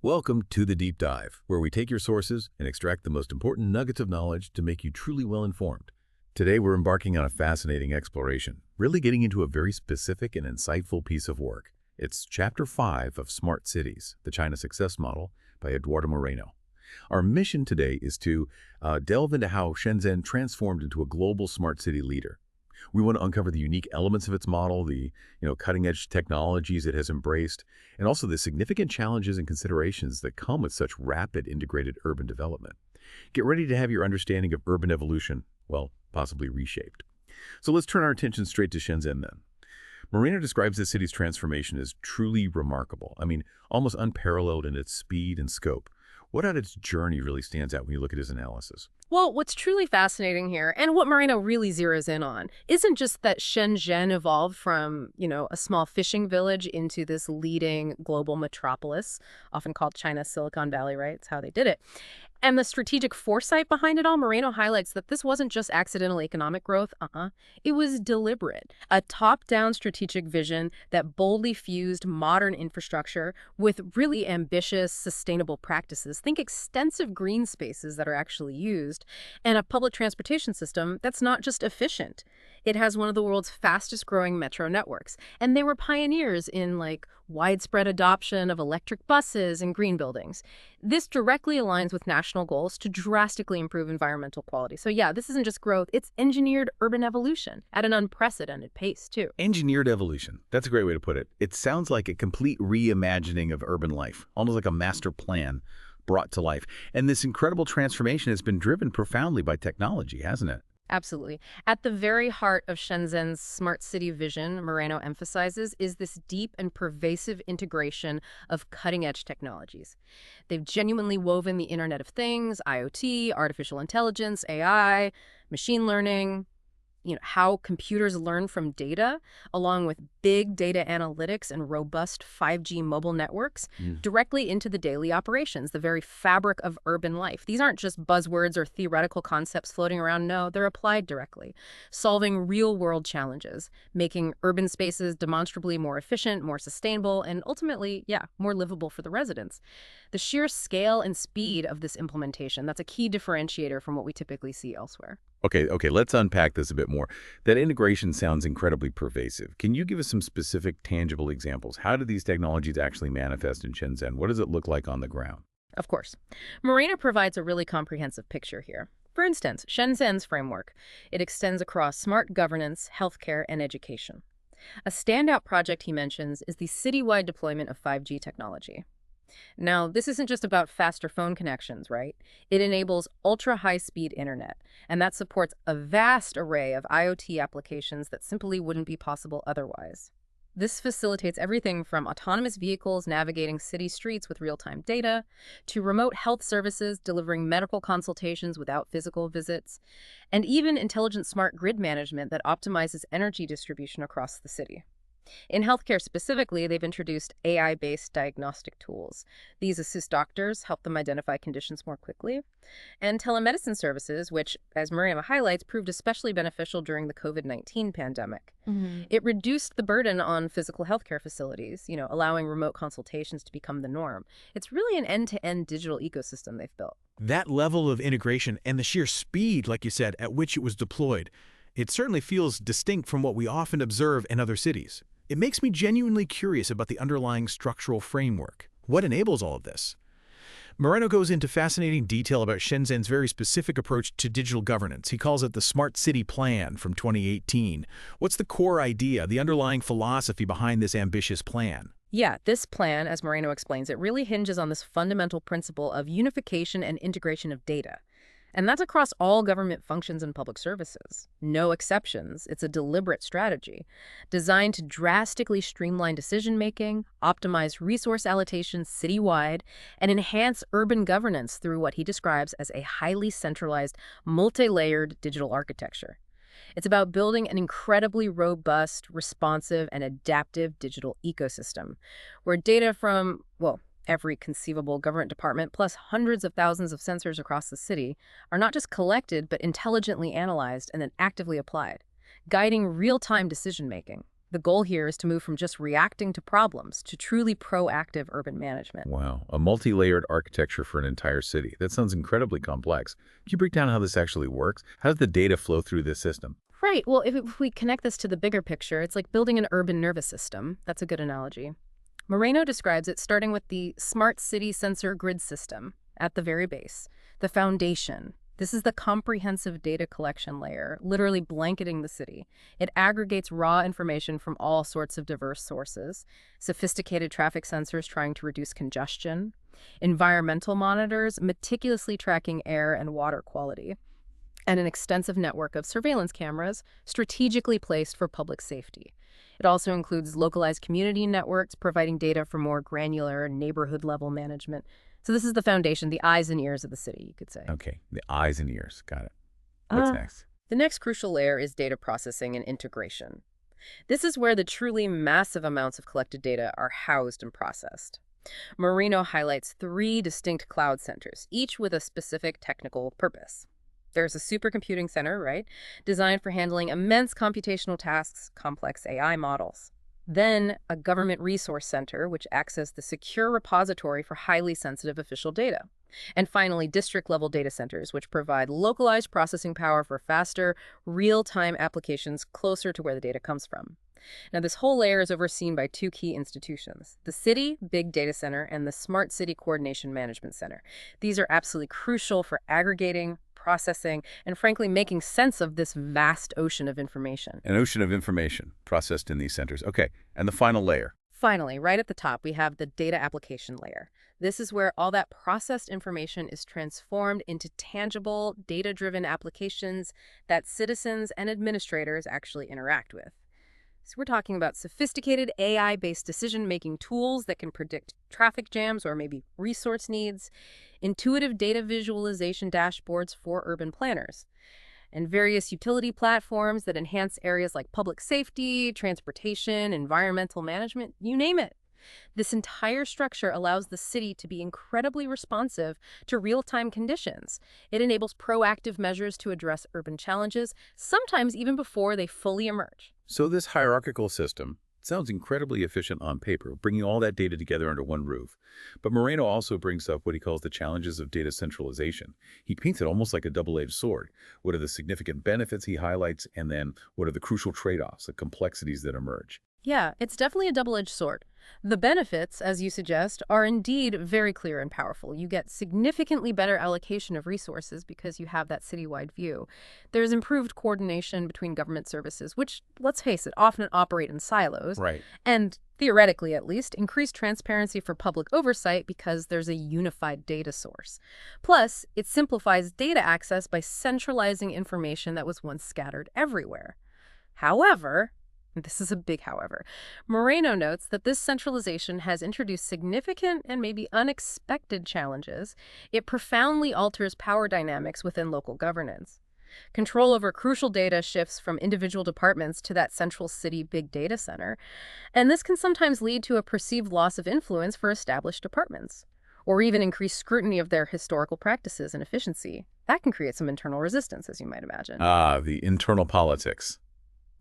Welcome to the Deep Dive, where we take your sources and extract the most important nuggets of knowledge to make you truly well-informed. Today, we're embarking on a fascinating exploration, really getting into a very specific and insightful piece of work. It's Chapter 5 of Smart Cities, the China Success Model by Eduardo Moreno. Our mission today is to delve into how Shenzhen transformed into a global smart city leader. We want to uncover the unique elements of its model, the cutting-edge technologies it has embraced, and also the significant challenges and considerations that come with such rapid integrated urban development. Get ready to have your understanding of urban evolution, well, possibly reshaped. So let's turn our attention straight to Shenzhen then. Moreno describes the city's transformation as truly remarkable. I mean, almost unparalleled in its speed and scope. What about its journey really stands out when you look at his analysis? Well, what's truly fascinating here, and what Moreno really zeroes in on, isn't just that Shenzhen evolved from, a small fishing village into this leading global metropolis, often called China's Silicon Valley, right? It's how they did it. And the strategic foresight behind it all, Moreno highlights that this wasn't just accidental economic growth. It was deliberate. A top-down strategic vision that boldly fused modern infrastructure with really ambitious, sustainable practices. Think extensive green spaces that are actually used, and a public transportation system that's not just efficient. It has one of the world's fastest growing metro networks. And they were pioneers in widespread adoption of electric buses and green buildings. This directly aligns with national goals to drastically improve environmental quality. So yeah, this isn't just growth, it's engineered urban evolution at an unprecedented pace too. Engineered evolution. That's a great way to put it. It sounds like a complete reimagining of urban life, almost like a master plan brought to life. And this incredible transformation has been driven profoundly by technology, hasn't it? Absolutely. At the very heart of Shenzhen's smart city vision, Moreno emphasizes, is this deep and pervasive integration of cutting-edge technologies. They've genuinely woven the Internet of Things, IoT, artificial intelligence, AI, machine learning, how computers learn from data, along with big data analytics and robust 5G mobile networks, directly into the daily operations, the very fabric of urban life. These aren't just buzzwords or theoretical concepts floating around. No, they're applied directly, solving real-world challenges, making urban spaces demonstrably more efficient, more sustainable, and ultimately, more livable for the residents. The sheer scale and speed of this implementation, that's a key differentiator from what we typically see elsewhere. Okay, let's unpack this a bit more. That integration sounds incredibly pervasive. Can you give us some specific, tangible examples? How do these technologies actually manifest in Shenzhen? What does it look like on the ground? Of course. Moreno provides a really comprehensive picture here. For instance, Shenzhen's framework. It extends across smart governance, healthcare, and education. A standout project he mentions is the citywide deployment of 5G technology. Now, this isn't just about faster phone connections, right? It enables ultra-high-speed internet, and that supports a vast array of IoT applications that simply wouldn't be possible otherwise. This facilitates everything from autonomous vehicles navigating city streets with real-time data, to remote health services delivering medical consultations without physical visits, and even intelligent smart grid management that optimizes energy distribution across the city. In healthcare specifically, they've introduced AI-based diagnostic tools. These assist doctors, help them identify conditions more quickly. And telemedicine services, which, as Mariama highlights, proved especially beneficial during the COVID-19 pandemic. It reduced the burden on physical healthcare facilities, allowing remote consultations to become the norm. It's really an end-to-end digital ecosystem they've built. That level of integration and the sheer speed, like you said, at which it was deployed, it certainly feels distinct from what we often observe in other cities. It makes me genuinely curious about the underlying structural framework. What enables all of this? Moreno goes into fascinating detail about Shenzhen's very specific approach to digital governance. He calls it the Smart City Plan from 2018. What's the core idea, the underlying philosophy behind this ambitious plan? Yeah, this plan, as Moreno explains, it really hinges on this fundamental principle of unification and integration of data. And that's across all government functions and public services. No exceptions. It's a deliberate strategy designed to drastically streamline decision-making, optimize resource allocation citywide, and enhance urban governance through what he describes as a highly centralized, multi-layered digital architecture. It's about building an incredibly robust, responsive, and adaptive digital ecosystem where data from, every conceivable government department, plus hundreds of thousands of sensors across the city, are not just collected, but intelligently analyzed and then actively applied, guiding real-time decision-making. The goal here is to move from just reacting to problems to truly proactive urban management. Wow, a multi-layered architecture for an entire city. That sounds incredibly complex. Can you break down how this actually works? How does the data flow through this system? Right. Well, if we connect this to the bigger picture, it's like building an urban nervous system. That's a good analogy. Moreno describes it starting with the smart city sensor grid system at the very base, the foundation. This is the comprehensive data collection layer, literally blanketing the city. It aggregates raw information from all sorts of diverse sources, sophisticated traffic sensors trying to reduce congestion, environmental monitors meticulously tracking air and water quality, and an extensive network of surveillance cameras strategically placed for public safety. It also includes localized community networks providing data for more granular neighborhood-level management. So this is the foundation, the eyes and ears of the city, you could say. Okay, the eyes and ears. Got it. What's next? The next crucial layer is data processing and integration. This is where the truly massive amounts of collected data are housed and processed. Moreno highlights 3 distinct cloud centers, each with a specific technical purpose. There's a supercomputing center, right, designed for handling immense computational tasks, complex AI models. Then a government resource center, which acts as the secure repository for highly sensitive official data. And finally, district-level data centers, which provide localized processing power for faster, real-time applications closer to where the data comes from. Now, this whole layer is overseen by 2 key institutions, the City Big Data Center and the Smart City Coordination Management Center. These are absolutely crucial for aggregating, processing, and frankly, making sense of this vast ocean of information. An ocean of information processed in these centers. Okay, and the final layer. Finally, right at the top, we have the data application layer. This is where all that processed information is transformed into tangible, data-driven applications that citizens and administrators actually interact with. So we're talking about sophisticated AI-based decision-making tools that can predict traffic jams or maybe resource needs, intuitive data visualization dashboards for urban planners, and various utility platforms that enhance areas like public safety, transportation, environmental management, you name it. This entire structure allows the city to be incredibly responsive to real-time conditions. It enables proactive measures to address urban challenges, sometimes even before they fully emerge. So this hierarchical system sounds incredibly efficient on paper, bringing all that data together under one roof. But Moreno also brings up what he calls the challenges of data centralization. He paints it almost like a double-edged sword. What are the significant benefits he highlights, and then what are the crucial trade-offs, the complexities that emerge? Yeah, it's definitely a double-edged sword. The benefits, as you suggest, are indeed very clear and powerful. You get significantly better allocation of resources because you have that citywide view. There's improved coordination between government services, which, let's face it, often operate in silos. Right. And theoretically, at least, increased transparency for public oversight because there's a unified data source. Plus, it simplifies data access by centralizing information that was once scattered everywhere. However, this is a big however, Moreno notes that this centralization has introduced significant and maybe unexpected challenges. It profoundly alters power dynamics within local governance. Control over crucial data shifts from individual departments to that central city big data center, and this can sometimes lead to a perceived loss of influence for established departments, or even increased scrutiny of their historical practices and efficiency. That can create some internal resistance, as you might imagine. The internal politics.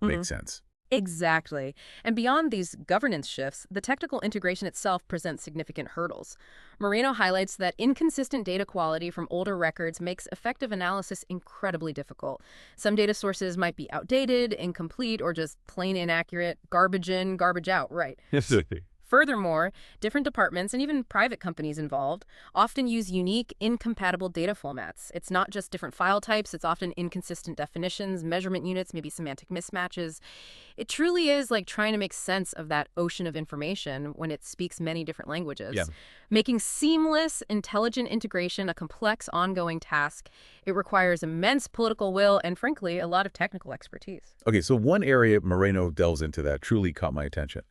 Makes sense. Exactly. And beyond these governance shifts, the technical integration itself presents significant hurdles. Moreno highlights that inconsistent data quality from older records makes effective analysis incredibly difficult. Some data sources might be outdated, incomplete, or just plain inaccurate, garbage in, garbage out, right? Yes, Furthermore, different departments and even private companies involved often use unique, incompatible data formats. It's not just different file types, it's often inconsistent definitions, measurement units, maybe semantic mismatches. It truly is like trying to make sense of that ocean of information when it speaks many different languages. Yeah. Making seamless, intelligent integration a complex, ongoing task. It requires immense political will and, frankly, a lot of technical expertise. Okay, so one area Moreno delves into that truly caught my attention.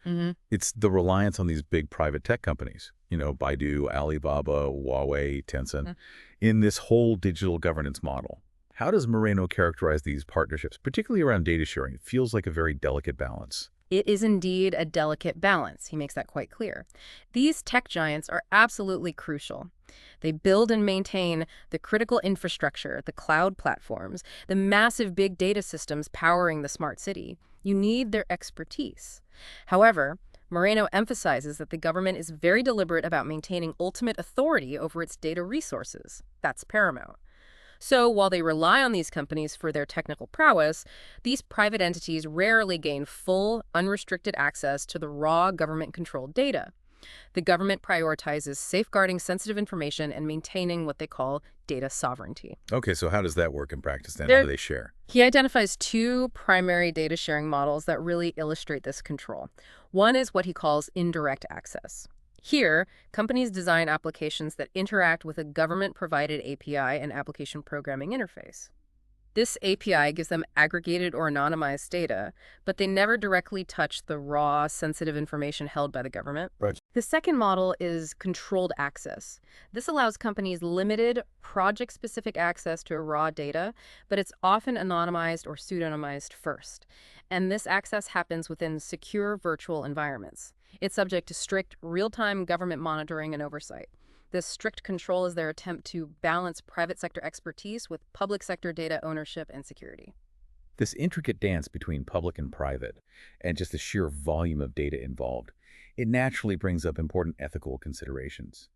It's the reliance on these big private tech companies, Baidu, Alibaba, Huawei, Tencent, in this whole digital governance model. How does Moreno characterize these partnerships, particularly around data sharing? It feels like a very delicate balance. It is indeed a delicate balance. He makes that quite clear. These tech giants are absolutely crucial. They build and maintain the critical infrastructure, the cloud platforms, the massive big data systems powering the smart city. You need their expertise. However, Moreno emphasizes that the government is very deliberate about maintaining ultimate authority over its data resources. That's paramount. So while they rely on these companies for their technical prowess, these private entities rarely gain full, unrestricted access to the raw government-controlled data. The government prioritizes safeguarding sensitive information and maintaining what they call data sovereignty. Okay, so how does that work in practice then? There- How do they share? He identifies two primary data sharing models that really illustrate this control. One is what he calls indirect access. Here, companies design applications that interact with a government-provided API and application programming interface. This API gives them aggregated or anonymized data, but they never directly touch the raw, sensitive information held by the government. Right. The second model is controlled access. This allows companies limited, project-specific access to raw data, but it's often anonymized or pseudonymized first. And this access happens within secure virtual environments. It's subject to strict, real-time government monitoring and oversight. This strict control is their attempt to balance private sector expertise with public sector data ownership and security. This intricate dance between public and private, and just the sheer volume of data involved, it naturally brings up important ethical considerations,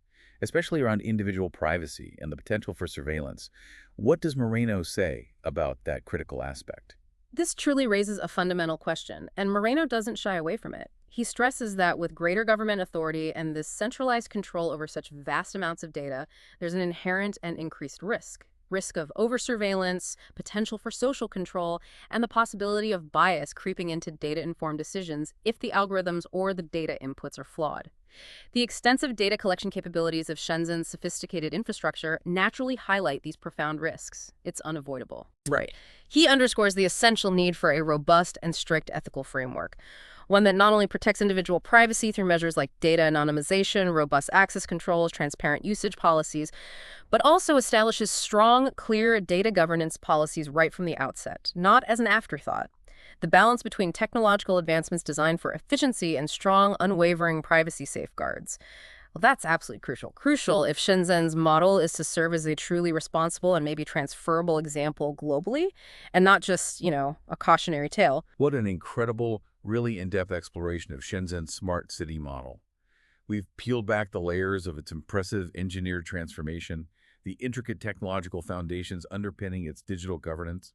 especially around individual privacy and the potential for surveillance. What does Moreno say about that critical aspect? This truly raises a fundamental question, and Moreno doesn't shy away from it. He stresses that with greater government authority and this centralized control over such vast amounts of data, there's an inherent and increased risk. Risk of over-surveillance, potential for social control, and the possibility of bias creeping into data-informed decisions if the algorithms or the data inputs are flawed. The extensive data collection capabilities of Shenzhen's sophisticated infrastructure naturally highlight these profound risks. It's unavoidable. Right. He underscores the essential need for a robust and strict ethical framework, one that not only protects individual privacy through measures like data anonymization, robust access controls, transparent usage policies, but also establishes strong, clear data governance policies right from the outset, not as an afterthought. The balance between technological advancements designed for efficiency and strong, unwavering privacy safeguards. Well, that's absolutely crucial. Crucial if Shenzhen's model is to serve as a truly responsible and maybe transferable example globally, and not just, a cautionary tale. What an incredible, really in-depth exploration of Shenzhen's smart city model. We've peeled back the layers of its impressive engineered transformation, the intricate technological foundations underpinning its digital governance,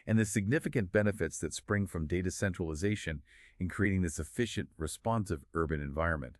and the significant benefits that spring from data centralization in creating this efficient, responsive urban environment.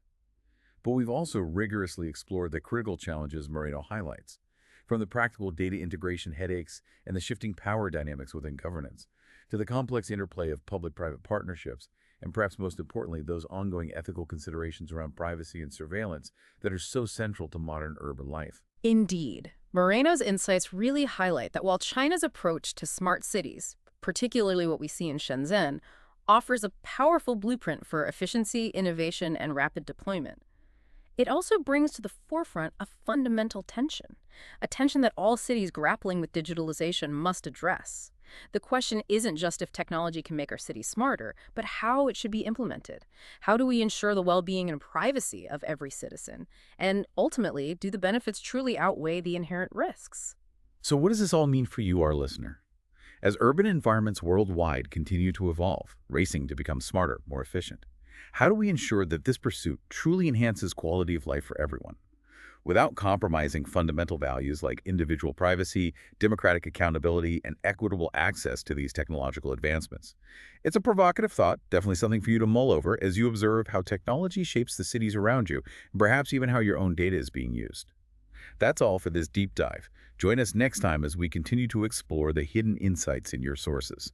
But we've also rigorously explored the critical challenges Moreno highlights, from the practical data integration headaches and the shifting power dynamics within governance, to the complex interplay of public-private partnerships, and perhaps most importantly, those ongoing ethical considerations around privacy and surveillance that are so central to modern urban life. Indeed. Moreno's insights really highlight that while China's approach to smart cities, particularly what we see in Shenzhen, offers a powerful blueprint for efficiency, innovation, and rapid deployment, it also brings to the forefront a fundamental tension, a tension that all cities grappling with digitalization must address. The question isn't just if technology can make our cities smarter, but how it should be implemented. How do we ensure the well-being and privacy of every citizen? And ultimately, do the benefits truly outweigh the inherent risks? So what does this all mean for you, our listener? As urban environments worldwide continue to evolve, racing to become smarter, more efficient, how do we ensure that this pursuit truly enhances quality of life for everyone, without compromising fundamental values like individual privacy, democratic accountability, and equitable access to these technological advancements? It's a provocative thought, definitely something for you to mull over as you observe how technology shapes the cities around you, and perhaps even how your own data is being used. That's all for this deep dive. Join us next time as we continue to explore the hidden insights in your sources.